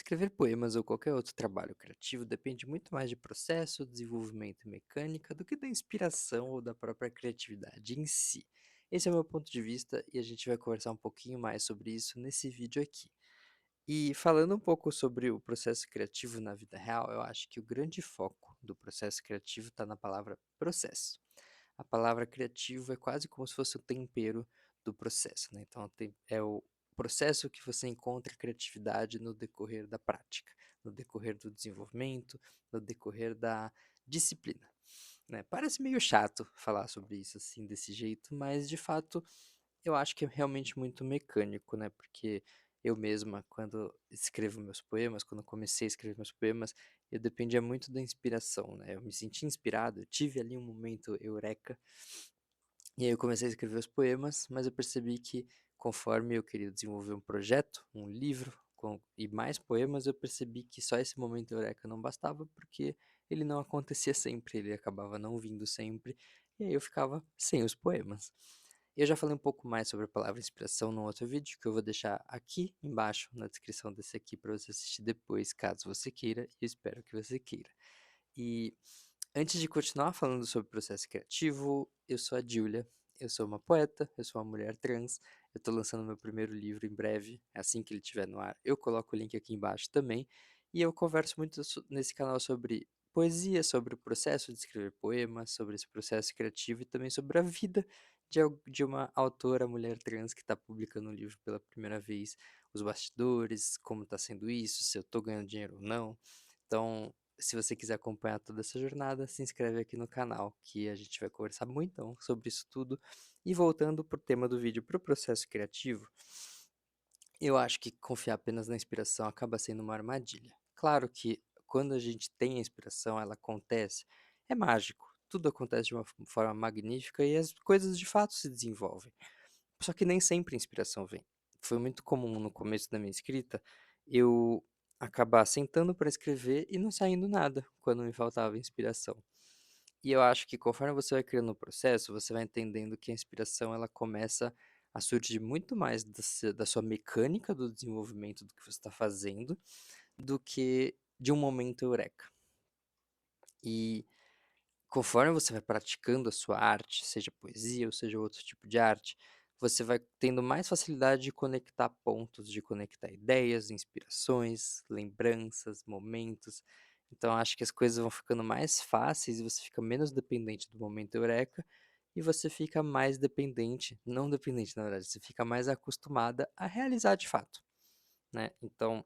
Escrever poemas ou qualquer outro trabalho criativo depende muito mais de processo, desenvolvimento e mecânica do que da inspiração ou da própria criatividade em si. Esse é o meu ponto de vista e a gente vai conversar um pouquinho mais sobre isso nesse vídeo aqui. E falando um pouco sobre o processo criativo na vida real, eu acho que o grande foco do processo criativo está na palavra processo. A palavra criativo é quase como se fosse o tempero do processo, né? Então, é o processo que você encontra criatividade no decorrer da prática, no decorrer do desenvolvimento, no decorrer da disciplina, né? Parece meio chato falar sobre isso assim, desse jeito, mas de fato eu acho que é realmente muito mecânico, né? Porque eu mesma, quando escrevo meus poemas, quando comecei a escrever meus poemas, eu dependia muito da inspiração, né? Eu me senti inspirado, eu tive ali um momento eureka, e aí eu comecei a escrever os poemas, mas eu percebi que conforme eu queria desenvolver um projeto, um livro e mais poemas, eu percebi que só esse momento eureka não bastava, porque ele não acontecia sempre, ele acabava não vindo sempre, e aí eu ficava sem os poemas. Eu já falei um pouco mais sobre a palavra inspiração num outro vídeo, que eu vou deixar aqui embaixo na descrição desse aqui para você assistir depois, caso você queira, e eu espero que você queira. E antes de continuar falando sobre o processo criativo, eu sou a Júlia, eu sou uma poeta, eu sou uma mulher trans, eu estou lançando meu primeiro livro em breve, assim que ele estiver no ar, eu coloco o link aqui embaixo também, e eu converso muito nesse canal sobre poesia, sobre o processo de escrever poemas, sobre esse processo criativo e também sobre a vida de uma autora mulher trans que está publicando um livro pela primeira vez, os bastidores, como está sendo isso, se eu estou ganhando dinheiro ou não. Então, se você quiser acompanhar toda essa jornada, se inscreve aqui no canal, que a gente vai conversar muito então, sobre isso tudo. E voltando para o tema do vídeo, para o processo criativo, eu acho que confiar apenas na inspiração acaba sendo uma armadilha. Claro que quando a gente tem a inspiração, ela acontece, é mágico, tudo acontece de uma forma magnífica e as coisas de fato se desenvolvem. Só que nem sempre a inspiração vem. Foi muito comum no começo da minha escrita eu acabar sentando para escrever e não saindo nada quando me faltava inspiração. E eu acho que conforme você vai criando o processo, você vai entendendo que a inspiração ela começa a surgir muito mais da sua mecânica do desenvolvimento do que você está fazendo do que de um momento eureka. E conforme você vai praticando a sua arte, seja poesia ou seja outro tipo de arte, você vai tendo mais facilidade de conectar pontos, de conectar ideias, inspirações, lembranças, momentos. Então acho que as coisas vão ficando mais fáceis e você fica menos dependente do momento eureka e você fica mais dependente, não dependente na verdade, você fica mais acostumada a realizar de fato, né? Então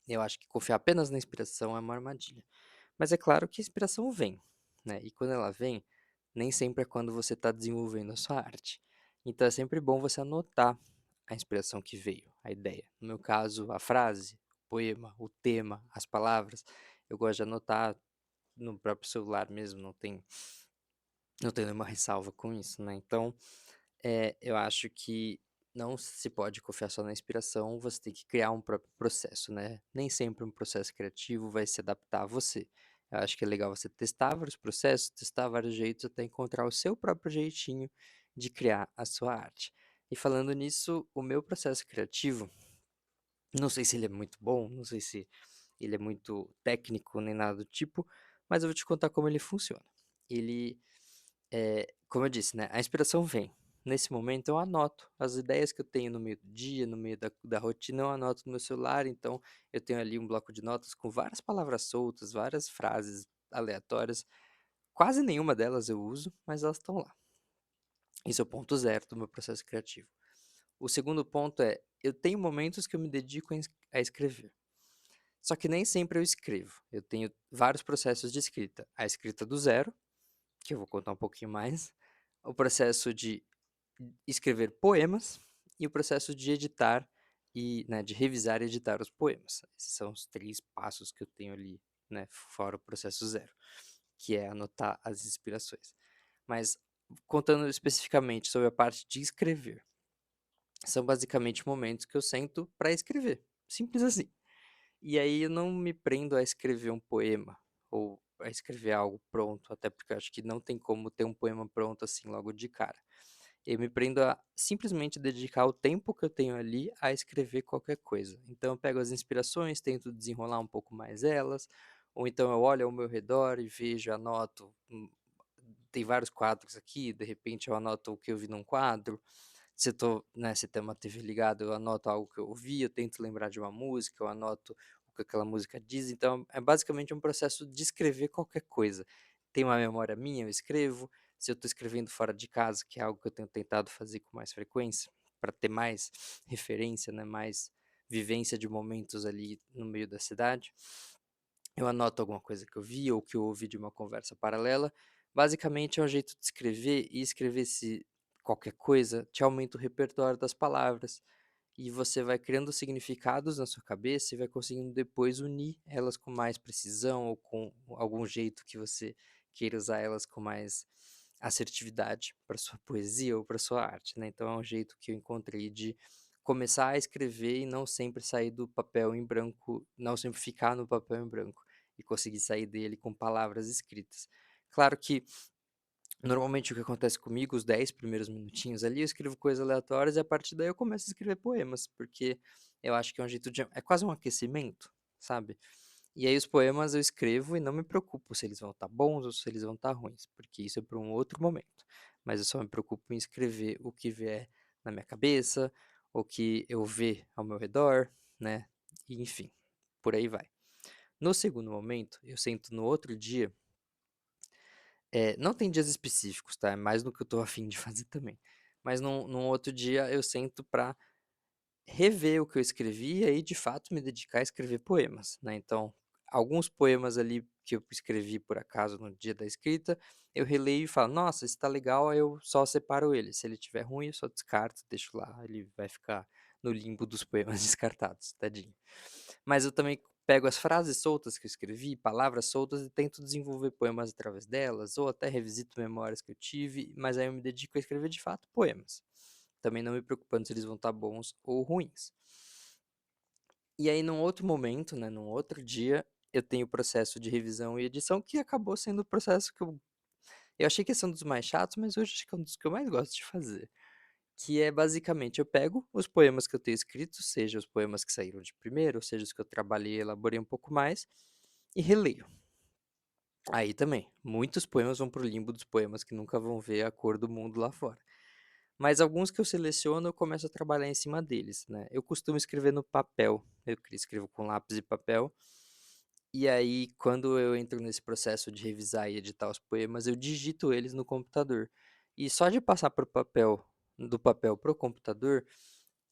eu acho que confiar apenas na inspiração é uma armadilha. Mas é claro que a inspiração vem, né? E quando ela vem, nem sempre é quando você está desenvolvendo a sua arte. Então é sempre bom você anotar a inspiração que veio, a ideia. No meu caso, a frase, o poema, o tema, as palavras, eu gosto de anotar no próprio celular mesmo, não tem nenhuma ressalva com isso, né? Então, eu acho que não se pode confiar só na inspiração, você tem que criar um próprio processo, né? Nem sempre um processo criativo vai se adaptar a você. Eu acho que é legal você testar vários processos, testar vários jeitos até encontrar o seu próprio jeitinho de criar a sua arte. E falando nisso, o meu processo criativo, não sei se ele é muito bom, não sei se ele é muito técnico nem nada do tipo, mas eu vou te contar como ele funciona. Ele como eu disse, né, a inspiração vem. Nesse momento eu anoto as ideias que eu tenho no meio do dia, no meio da rotina, eu anoto no meu celular, então eu tenho ali um bloco de notas com várias palavras soltas, várias frases aleatórias, quase nenhuma delas eu uso, mas elas estão lá. Isso é o ponto zero do meu processo criativo. O segundo ponto é, eu tenho momentos que eu me dedico a escrever. Só que nem sempre eu escrevo. Eu tenho vários processos de escrita. A escrita do zero, que eu vou contar um pouquinho mais, o processo de escrever poemas e o processo de editar e, né, de revisar e editar os poemas. Esses são os três passos que eu tenho ali, né, fora o processo zero, que é anotar as inspirações. Mas contando especificamente sobre a parte de escrever, são basicamente momentos que eu sento para escrever, simples assim. E aí eu não me prendo a escrever um poema ou a escrever algo pronto, até porque eu acho que não tem como ter um poema pronto assim logo de cara. eu me prendo a simplesmente dedicar o tempo que eu tenho ali a escrever qualquer coisa. Então eu pego as inspirações, tento desenrolar um pouco mais elas, ou então eu olho ao meu redor e vejo, anoto, tem vários quadros aqui, de repente eu anoto o que eu vi num quadro. Se eu tô, né, se tem uma TV ligada, eu anoto algo que eu ouvi, eu tento lembrar de uma música, eu anoto o que aquela música diz. Então é basicamente um processo de escrever qualquer coisa. Tem uma memória minha, eu escrevo. Se eu estou escrevendo fora de casa, que é algo que eu tenho tentado fazer com mais frequência, para ter mais referência, né, mais vivência de momentos ali no meio da cidade, eu anoto alguma coisa que eu vi ou que eu ouvi de uma conversa paralela. Basicamente é um jeito de escrever, e escrever se qualquer coisa te aumenta o repertório das palavras, e você vai criando significados na sua cabeça e vai conseguindo depois unir elas com mais precisão ou com algum jeito que você queira usar elas com mais assertividade para sua poesia ou para sua arte, né? Então é um jeito que eu encontrei de começar a escrever e não sempre sair do papel em branco, não sempre ficar no papel em branco e conseguir sair dele com palavras escritas. Claro que normalmente o que acontece comigo, os 10 primeiros minutinhos ali, eu escrevo coisas aleatórias e a partir daí eu começo a escrever poemas, porque eu acho que é um jeito de. É quase um aquecimento, sabe? E aí os poemas eu escrevo e não me preocupo se eles vão estar bons ou se eles vão estar ruins, porque isso é para um outro momento. Mas eu só me preocupo em escrever o que vier na minha cabeça, o que eu ver ao meu redor, né? E enfim, por aí vai. No segundo momento, eu sento no outro dia. Não tem dias específicos, tá, é mais no que eu tô a fim de fazer também. Mas num outro dia eu sento pra rever o que eu escrevi e aí de fato me dedicar a escrever poemas, né. Então, alguns poemas ali que eu escrevi por acaso no dia da escrita, eu releio e falo: "Nossa, esse tá legal", aí eu só separo ele, se ele estiver ruim eu só descarto, deixo lá, ele vai ficar no limbo dos poemas descartados, tadinho. Mas eu também pego as frases soltas que eu escrevi, palavras soltas e tento desenvolver poemas através delas, ou até revisito memórias que eu tive, mas aí eu me dedico a escrever de fato poemas. Também não me preocupando se eles vão estar bons ou ruins. E aí, num outro momento, né, num outro dia, eu tenho o processo de revisão e edição, que acabou sendo o processo que eu achei que ia ser um dos mais chatos, mas hoje acho que é um dos que eu mais gosto de fazer. Que é basicamente, eu pego os poemas que eu tenho escritos, seja os poemas que saíram de primeiro, seja os que eu trabalhei e elaborei um pouco mais, e releio. Aí também, muitos poemas vão pro limbo dos poemas que nunca vão ver a cor do mundo lá fora. Mas alguns que eu seleciono, eu começo a trabalhar em cima deles, né. Eu costumo escrever no papel, escrevo com lápis e papel, e aí quando eu entro nesse processo de revisar e editar os poemas, eu digito eles no computador. E só de passar para o papel do papel para o computador,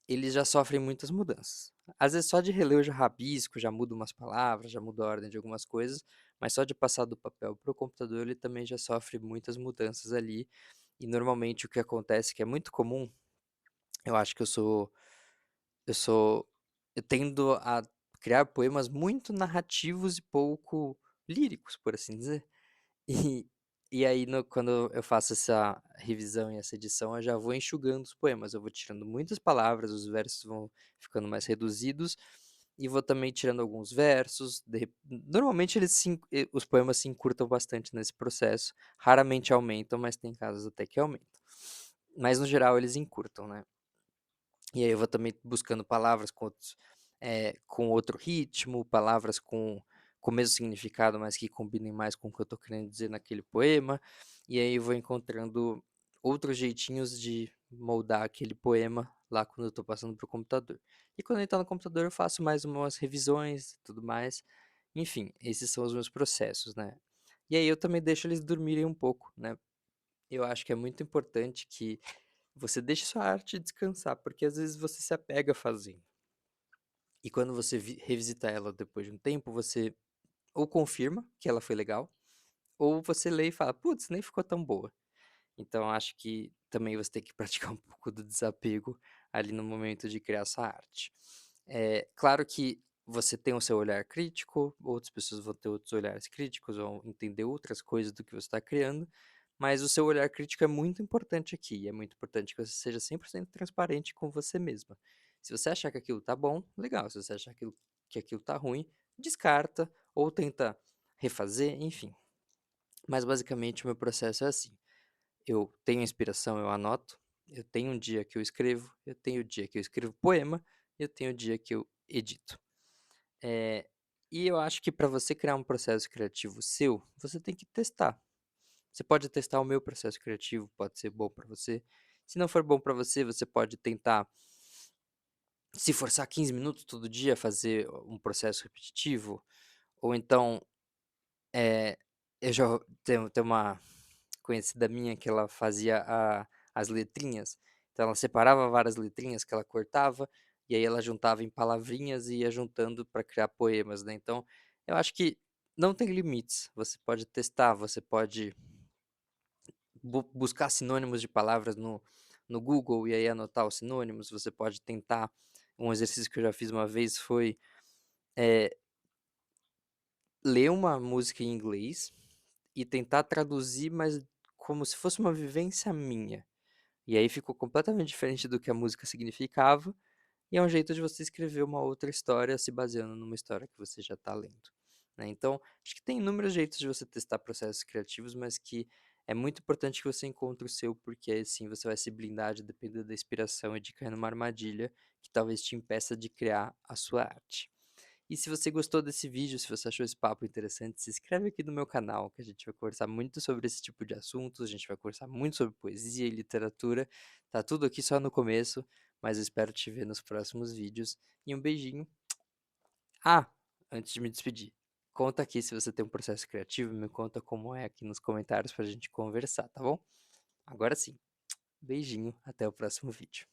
eles já sofrem muitas mudanças. Às vezes só de reler eu já rabisco, já mudo umas palavras, já mudo a ordem de algumas coisas, mas só de passar do papel para o computador ele também já sofre muitas mudanças ali. E normalmente o que acontece, que é muito comum, eu acho que eu sou eu tendo a criar poemas muito narrativos e pouco líricos, por assim dizer. E e aí quando eu faço essa revisão e essa edição, eu já vou enxugando os poemas, eu vou tirando muitas palavras, os versos vão ficando mais reduzidos, e vou também tirando alguns versos, normalmente os poemas se encurtam bastante nesse processo, raramente aumentam, mas tem casos até que aumentam. Mas no geral eles encurtam, né. E aí eu vou também buscando palavras com outro ritmo, palavras com o mesmo significado, mas que combinem mais com o que eu estou querendo dizer naquele poema. E aí eu vou encontrando outros jeitinhos de moldar aquele poema lá quando eu estou passando para o computador. E quando ele está no computador, eu faço mais umas revisões e tudo mais. Enfim, esses são os meus processos, né? E aí eu também deixo eles dormirem um pouco, né? Eu acho que é muito importante que você deixe sua arte descansar, porque às vezes você se apega fazendo. E quando você revisita ela depois de um tempo, você ou confirma que ela foi legal, ou você lê e fala, putz, nem ficou tão boa. Então acho que também você tem que praticar um pouco do desapego ali no momento de criar sua arte. É claro que você tem o seu olhar crítico, outras pessoas vão ter outros olhares críticos, vão entender outras coisas do que você está criando, mas o seu olhar crítico é muito importante aqui, e é muito importante que você seja 100% transparente com você mesma. Se você achar que aquilo tá bom, legal. Se você achar que aquilo tá ruim, descarta ou tenta refazer, enfim. Mas basicamente o meu processo é assim: eu tenho inspiração, eu anoto, Eu tenho um dia que eu escrevo, eu tenho o dia que eu escrevo poema, eu tenho o dia que eu edito. Eh, e eu acho que para você criar um processo criativo seu, você tem que testar. Você pode testar o meu processo criativo, pode ser bom para você. Se não for bom para você, você pode tentar se forçar 15 minutos todo dia a fazer um processo repetitivo, ou então, eh, eu já tenho uma conhecida minha que ela fazia as letrinhas, então ela separava várias letrinhas que ela cortava, e aí ela juntava em palavrinhas e ia juntando para criar poemas, né. Então, eu acho que não tem limites, você pode testar, você pode buscar sinônimos de palavras no Google e aí anotar os sinônimos, você pode tentar um exercício que eu já fiz uma vez foi, eh, ler uma música em inglês e tentar traduzir, mas como se fosse uma vivência minha. E aí ficou completamente diferente do que a música significava, e é um jeito de você escrever uma outra história se baseando numa história que você já está lendo, né. Então, acho que tem inúmeros jeitos de você testar processos criativos, mas que é muito importante que você encontre o seu, porque aí sim você vai se blindar de depender da inspiração e de cair numa armadilha que talvez te impeça de criar a sua arte. E se você gostou desse vídeo, se você achou esse papo interessante, se inscreve aqui no meu canal, que a gente vai conversar muito sobre esse tipo de assuntos, a gente vai conversar muito sobre poesia e literatura. Tá tudo aqui só no começo, mas eu espero te ver nos próximos vídeos. E um beijinho. Ah, antes de me despedir, conta aqui se você tem um processo criativo, me conta como é aqui nos comentários pra gente conversar, tá bom? Agora sim, beijinho, até o próximo vídeo.